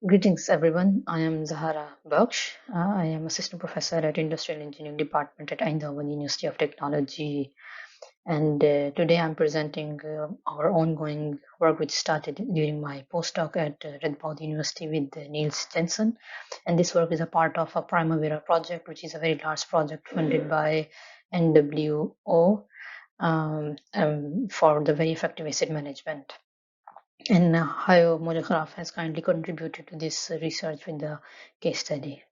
Greetings, everyone. I am Zaharah Bukhsh. I am assistant professor at Industrial Engineering Department at Eindhoven University of Technology. And today I'm presenting our ongoing work, which started during my postdoc at Redboud University with Nils Jansen. And this work is a part of a Primavera project, which is a very large project funded by NWO for the very effective asset management. And Hajo Molegraaf has kindly contributed to this research with the case study.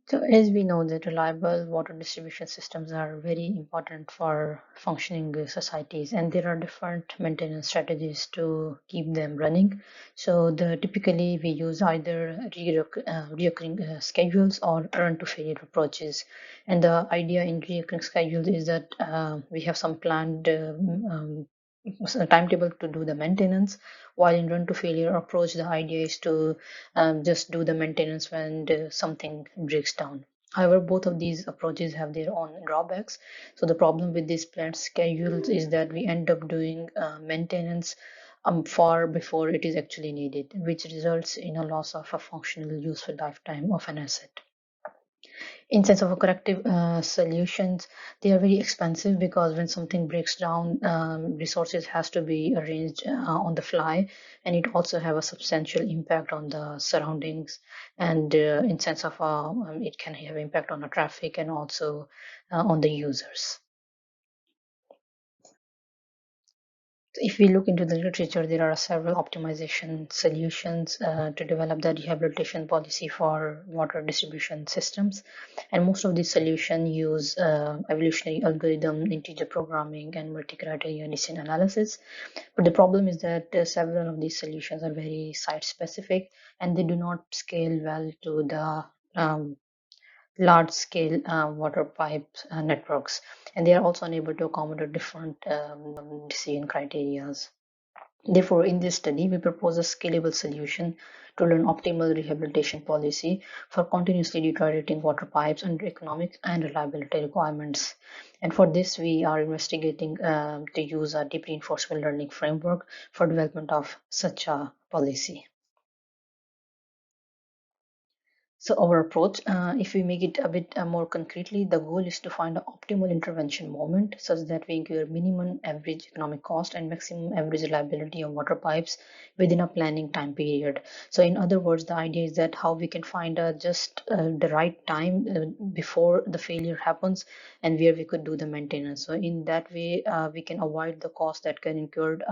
So as we know that reliable water distribution systems are very important for functioning societies, and there are different maintenance strategies to keep them running. So typically we use either reoccurring schedules or run to failure approaches. And the idea in reoccurring schedules is that we have some planned a timetable to do the maintenance, while in run to failure approach the idea is to just do the maintenance when something breaks down. However, both of these approaches have their own drawbacks. So the problem with these planned schedules is that we end up doing maintenance far before it is actually needed, which results in a loss of a functional useful lifetime of an asset. In sense of a corrective solutions, they are very expensive because when something breaks down, resources has to be arranged on the fly, and it also have a substantial impact on the surroundings. And in sense of it can have impact on the traffic and also on the users. If we look into the literature, there are several optimization solutions to develop the rehabilitation policy for water distribution systems. And most of these solutions use evolutionary algorithm, integer programming, and multi-criteria decision analysis. But the problem is that several of these solutions are very site-specific and they do not scale well to the large scale water pipe networks, and they are also unable to accommodate different decision criteria. Therefore, in this study, we propose a scalable solution to learn optimal rehabilitation policy for continuously deteriorating water pipes under economic and reliability requirements. And for this, we are investigating to use a deep reinforcement learning framework for development of such a policy. So our approach, if we make it a bit more concretely, the goal is to find an optimal intervention moment such that we incur minimum average economic cost and maximum average reliability of water pipes within a planning time period. So in other words, the idea is that how we can find just the right time before the failure happens and where we could do the maintenance. So in that way, we can avoid the cost that can incurred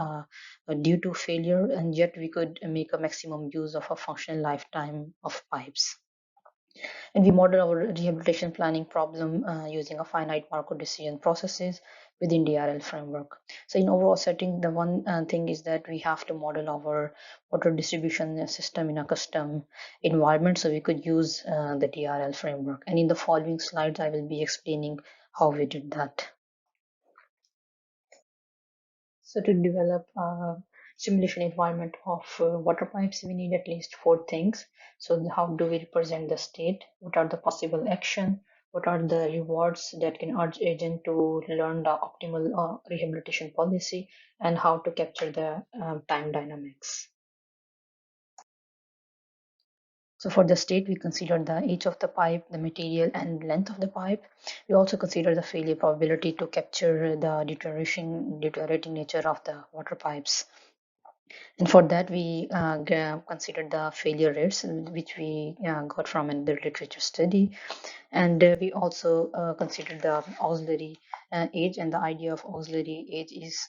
due to failure, and yet we could make a maximum use of a functional lifetime of pipes. And we model our rehabilitation planning problem using a finite Markov decision processes within DRL framework. So in overall setting, the one thing is that we have to model our water distribution system in a custom environment. So we could use the DRL framework. And in the following slides, I will be explaining how we did that. So to develop a simulation environment of water pipes, we need at least four things. So how do we represent the state? What are the possible action? What are the rewards that can urge agent to learn the optimal rehabilitation policy, and how to capture the time dynamics? So for the state, we consider the age of the pipe, the material and length of the pipe. We also consider the failure probability to capture the deteriorating nature of the water pipes. And for that, we considered the failure rates, which we got from the literature study. And we also considered the auxiliary age, and the idea of auxiliary age is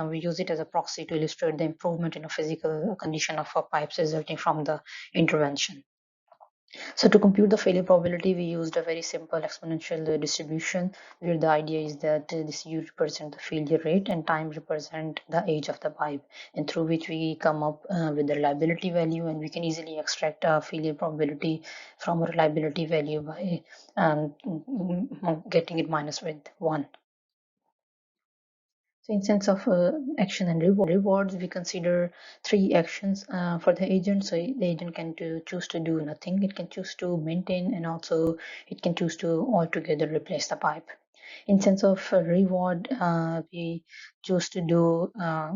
we use it as a proxy to illustrate the improvement in a physical condition of our pipes resulting from the intervention. So to compute the failure probability, we used a very simple exponential distribution where the idea is that this U represent the failure rate and time represent the age of the pipe, and through which we come up with the reliability value, and we can easily extract a failure probability from a reliability value by getting it minus with 1. So in sense of action and rewards, we consider three actions for the agent. So the agent can choose to do nothing, it can choose to maintain, and also it can choose to altogether replace the pipe. In sense of reward, we choose to do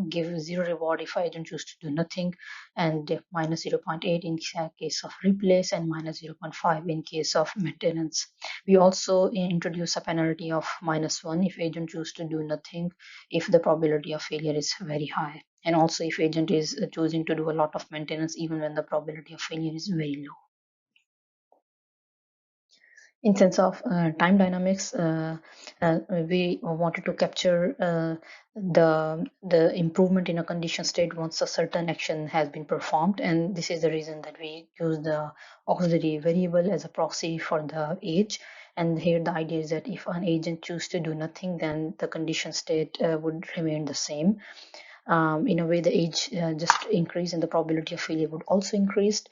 give zero reward if I don't choose to do nothing, and minus 0.8 in case of replace, and minus 0.5 in case of maintenance. We also introduce a penalty of -1 if agent choose to do nothing, if the probability of failure is very high, and also if agent is choosing to do a lot of maintenance even when the probability of failure is very low. In sense of time dynamics, we wanted to capture the improvement in a condition state once a certain action has been performed, and this is the reason that we use the auxiliary variable as a proxy for the age. And here the idea is that if an agent chooses to do nothing, then the condition state would remain the same. In a way, the age just increase and the probability of failure would also increase.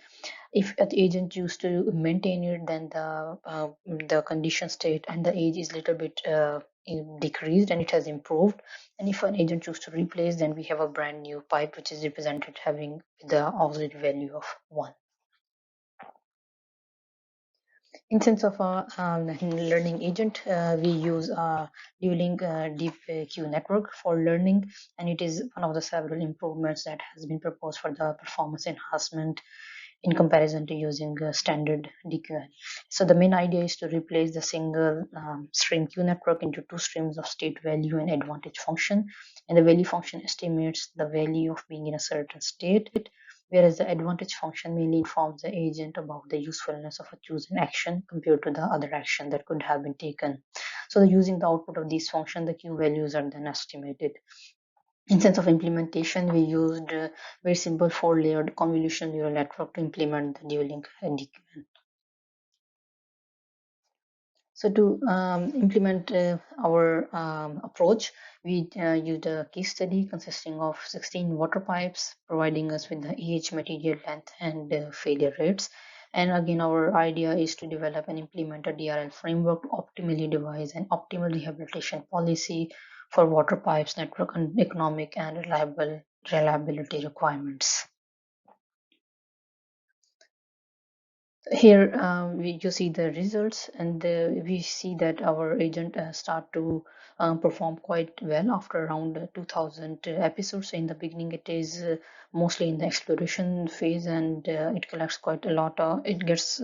If the agent choose to maintain it, then the condition state and the age is little bit decreased and it has improved. And if an agent choose to replace, then we have a brand new pipe which is represented having the auxiliary value of 1. In sense of a learning agent, we use a Dueling deep Q network for learning, and it is one of the several improvements that has been proposed for the performance enhancement in comparison to using standard DQN. So the main idea is to replace the single stream Q network into two streams of state value and advantage function, and the value function estimates the value of being in a certain state, whereas the advantage function mainly informs the agent about the usefulness of a chosen action compared to the other action that could have been taken. So using the output of these functions, the Q values are then estimated. In sense of implementation, we used a very simple four-layered convolutional neural network to implement the dual-link DQN. So to implement our approach, we used a case study consisting of 16 water pipes, providing us with the age, material length, and failure rates. And again, our idea is to develop and implement a DRL framework to optimally devise an optimal rehabilitation policy for water pipes network and economic and reliability requirements. Here you see the results, and we see that our agent start to perform quite well after around 2000 episodes. So in the beginning it is mostly in the exploration phase, and it collects quite a lot. It gets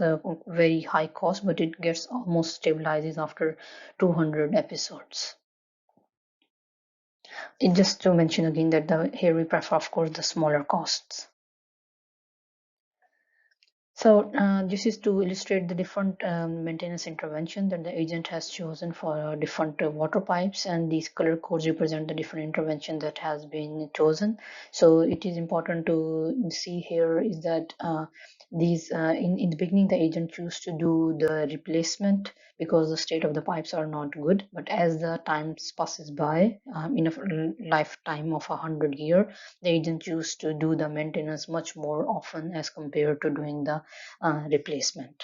very high cost, but it gets almost stabilizes after 200 episodes. It just to mention again that here we prefer, of course, the smaller costs. So this is to illustrate the different maintenance intervention that the agent has chosen for different water pipes, and these color codes represent the different intervention that has been chosen. So it is important to see here is that these in the beginning the agent choose to do the replacement because the state of the pipes are not good, but as the time passes by, in a lifetime of 100 years, the agent choose to do the maintenance much more often as compared to doing the replacement.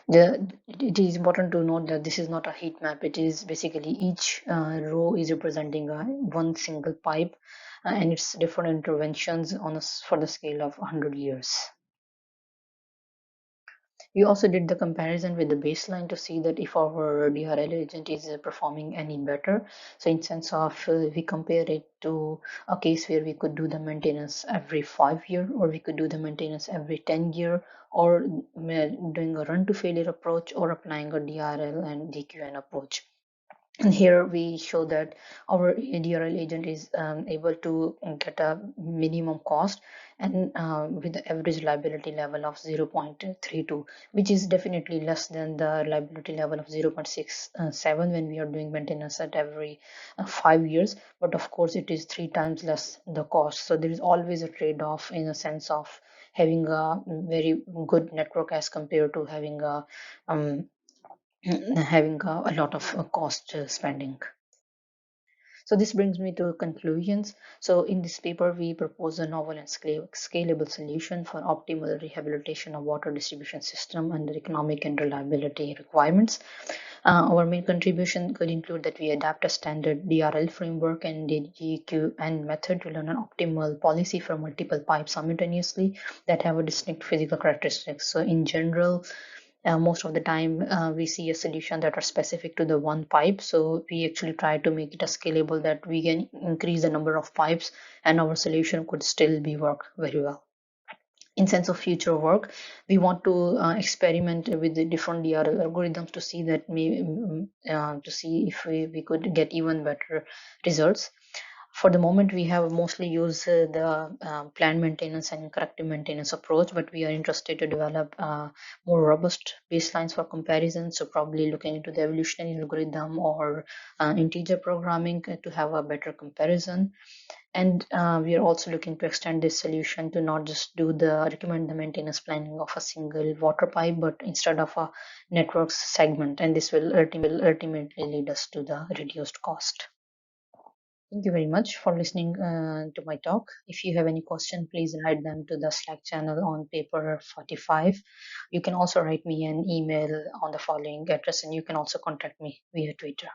It is important to note that this is not a heat map. It is basically each row is representing one single pipe, and it's different interventions for the scale of 100 years. We also did the comparison with the baseline to see that if our DRL agent is performing any better. So in sense of we compare it to a case where we could do the maintenance every 5 year, or we could do the maintenance every 10 year, or doing a run to failure approach, or applying a DRL and DQN approach. And here we show that our DRL agent is able to get a minimum cost, and with the average reliability level of 0.32, which is definitely less than the reliability level of 0.67 when we are doing maintenance at every 5 years. But of course, it is 3 times less the cost. So there is always a trade-off in a sense of having a very good network as compared to having um, a lot of cost spending. So this brings me to conclusions. So in this paper, we propose a novel and scalable solution for optimal rehabilitation of water distribution system under economic and reliability requirements. Our main contribution could include that we adapt a standard DRL framework and DGQN method to learn an optimal policy for multiple pipes simultaneously that have a distinct physical characteristics. So in general, Most of the time, we see a solution that are specific to the one pipe. So we actually try to make it a scalable that we can increase the number of pipes and our solution could still be work very well. In sense of future work, we want to experiment with the different DRL algorithms to see that to see if we could get even better results. For the moment, we have mostly used the planned maintenance and corrective maintenance approach, but we are interested to develop more robust baselines for comparison. So probably looking into the evolutionary algorithm or integer programming to have a better comparison. And we are also looking to extend this solution to not just do the recommend the maintenance planning of a single water pipe, but instead of a network segment. And this will ultimately lead us to the reduced cost. Thank you very much for listening to my talk. If you have any question, please write them to the Slack channel on paper 45. You can also write me an email on the following address, and you can also contact me via Twitter.